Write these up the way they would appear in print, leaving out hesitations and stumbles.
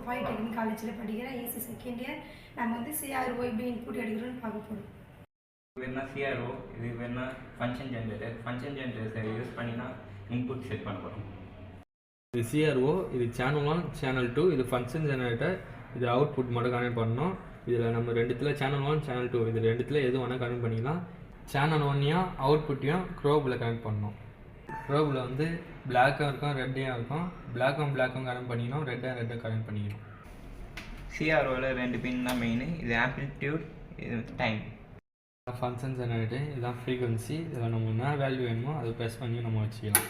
Polytechnic காலேஜில் படிக்கிறேன். AC second year. நம்ம வந்து சிஆர்ஓ எப்படி இன்புட் எடுக்கிறோன்னு பார்க்க போகிறோம். வேணா சிஆர்ஓ, இது வேணா ஃபங்க்ஷன் ஜென்ரேட்டர். ஃபங்க்ஷன் ஜென்ரேட்டரை யூஸ் பண்ணினா இன்புட் செட் பண்ண போகிறோம். இது சிஆர்ஓ, இது சேனல் 1 சேனல் 2, இது ஃபங்க்ஷன் ஜெனரேட்டர். இது அவுட்புட் மட்டும் கனெக்ட் பண்ணணும். இதில் நம்ம ரெண்டுத்தில் சேனல் 1 சேனல் 2 இது ரெண்டுத்தில் எது வேணால் கனெக்ட் பண்ணிக்கலாம். சேனல் 1ஐயும் அவுட்புட்டையும் க்ரோபில் கனெக்ட் பண்ணணும். க்ரோபில் வந்து பிளாக்காக இருக்கும், ரெட்டையாக இருக்கும். பிளாக்கும் கனெக்ட் பண்ணிக்கணும், ரெட்டும் கனெக்ட் பண்ணிக்கணும். சிஆர்ஓவில் 2 பின் தான் மெயின். இது ஆம்ப்ளிடியூட், இது டைம். ஃபங்க்ஷன் ஜெனரேட்டர் இதுதான் ஃப்ரீக்வன்சி. இதில் நம்ம என்ன வேல்யூ வேணுமோ அதை ப்ரெஸ் பண்ணி நம்ம வச்சுக்கலாம்.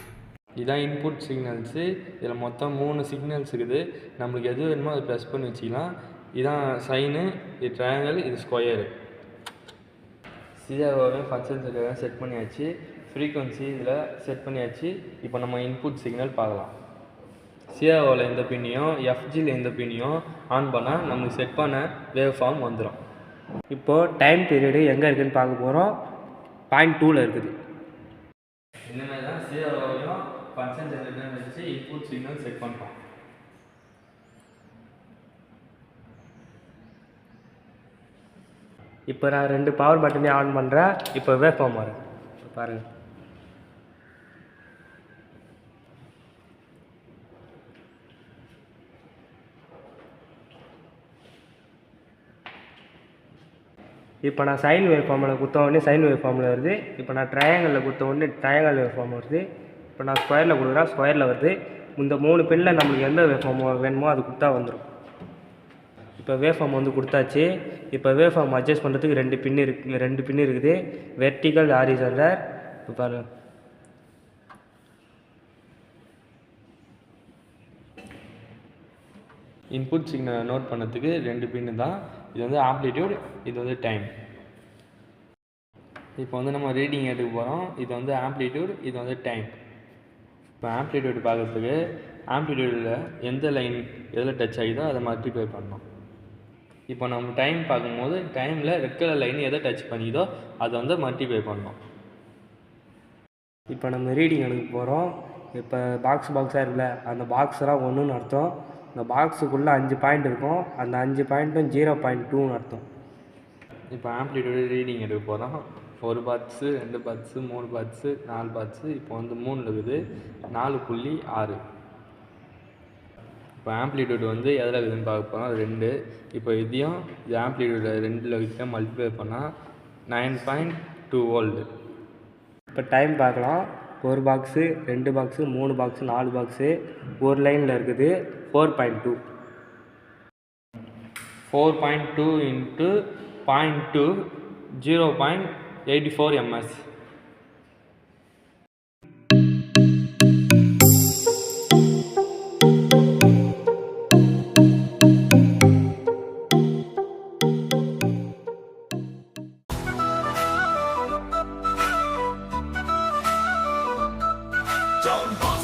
இதுதான் இன்புட் சிக்னல்ஸு. இதில் மொத்தம் 3 சிக்னல்ஸ் இருக்குது. நம்மளுக்கு எது வேணுமோ அதை ப்ரெஸ் பண்ணி வச்சுக்கலாம். இதுதான் சைனு, இது ட்ரையாங்கிள், இது ஸ்கொயரு. சிஆர்ஓவே ஃபங்க்ஷன் ஜெனரேட்டர் செட் பண்ணியாச்சு. ஃப்ரீக்வன்சி இதில் செட் பண்ணியாச்சு. இப்போ நம்ம இன்புட் சிக்னல் பார்க்கலாம். சிஆர்ஓவில் இந்த பின்னையும் எஃப்ஜியில் இந்த பின்னையும் ஆன் பண்ணால் நம்மளுக்கு செட் பண்ண வேவ் ஃபார்ம் வந்துடும். இப்போது டைம் பீரியடு எங்கே இருக்குதுன்னு பார்க்க போகிறோம். பாயிண்ட் 2ல் இருக்குது. என்னென்ன தான் சிஆர்ஓவையும் ஃபங்க்ஷன் ஜெனரேட்டர் வச்சு இன்புட் சிக்னல் செட் பண்ணுறோம். இப்போ நான் 2 பவர் பட்டனே ஆன் பண்ணுறேன். இப்போ வேவ் ஃபார்ம் வரும் பாருங்கள். இப்போ நான் சைன் வேவ் ஃபார்மில் குத்த உடனே சைன் வேவ் ஃபார்மில் வருது. இப்போ நான் ட்ரையாங்கிளில் குத்த உடனே ட்ரையாங்கிள் வேவ் ஃபார்ம் வருது. இப்போ நான் ஸ்கொயரில் கொடுக்குறேன், ஸ்கொயரில் வருது. இந்த 3 பின்னில் நம்மளுக்கு எந்த வேவ் ஃபார்ம் வேணுமோ அது கொடுத்தா வந்துடும். இப்போ வேவ் ஃபார்ம் வந்து கொடுத்தாச்சு. இப்போ வேவ் ஃபார்ம் அட்ஜஸ்ட் பண்ணுறதுக்கு 2 பின் இருக்குது. Vertical, horizontal. இப்போ பாருங்கள், இன்புட் சிக்னலை நோட் பண்ணுறதுக்கு 2 பின்னு தான். இது வந்து ஆம்ப்ளிடியூட், இது வந்து டைம். இப்போ வந்து நம்ம ரீடிங் எடுக்க போகிறோம். இது வந்து ஆம்ப்ளிடியூட், இது வந்து டைம். இப்போ ஆம்ப்ளிடியூட் பார்க்குறதுக்கு ஆம்ப்ளிடியூடில் எந்த லைன் எதில் டச் ஆகிதோ அதை மல்டிப்ளை பண்ணணும். இப்போ நம்ம டைம் பார்க்கும்போது டைமில் ரெட் கலர் லைன் எதை டச் பண்ணிதோ அதை வந்து மல்டிப்ளை பண்ணணும். இப்போ நம்ம ரீடிங் எடுக்க போகிறோம். இப்போ பாக்ஸாக இருக்குல்ல, அந்த பாக்ஸ்லாம் 1ன்னு அர்த்தம். இந்த பாக்ஸுக்குள்ளே 5 பாயிண்ட் இருக்கும். அந்த 5 பாயிண்ட்டும் 0.2ன்னு அர்த்தம். இப்போ ஆம்ப்ளிடியூடு ரீடிங் எடுக்க போகிறோம். 1 பாட்ஸு, 2 பாட்ஸு, 3 பாட்ஸு, 4 பாட்ஸு. இப்போ வந்து 3 இருக்குது, 4.6. இப்போ ஆம்ப்ளிடியூட் வந்து எதில் இருக்குதுன்னு பார்க்க போகிறோம், 2. இப்போ இதையும் இது ஆம்ப்ளிடியூட் 2ல் வச்சு மல்டிப்ளை பண்ணால் 9.2 வோல்ட். இப்போ டைம் பார்க்கலாம். 1 பாக்ஸு, 2 பாக்ஸு, 3 பாக்ஸு, 4 பாக்ஸு, ஒரு லைனில் இருக்குது. 4.2 4.2 into 0.2 0.84 ms. Don't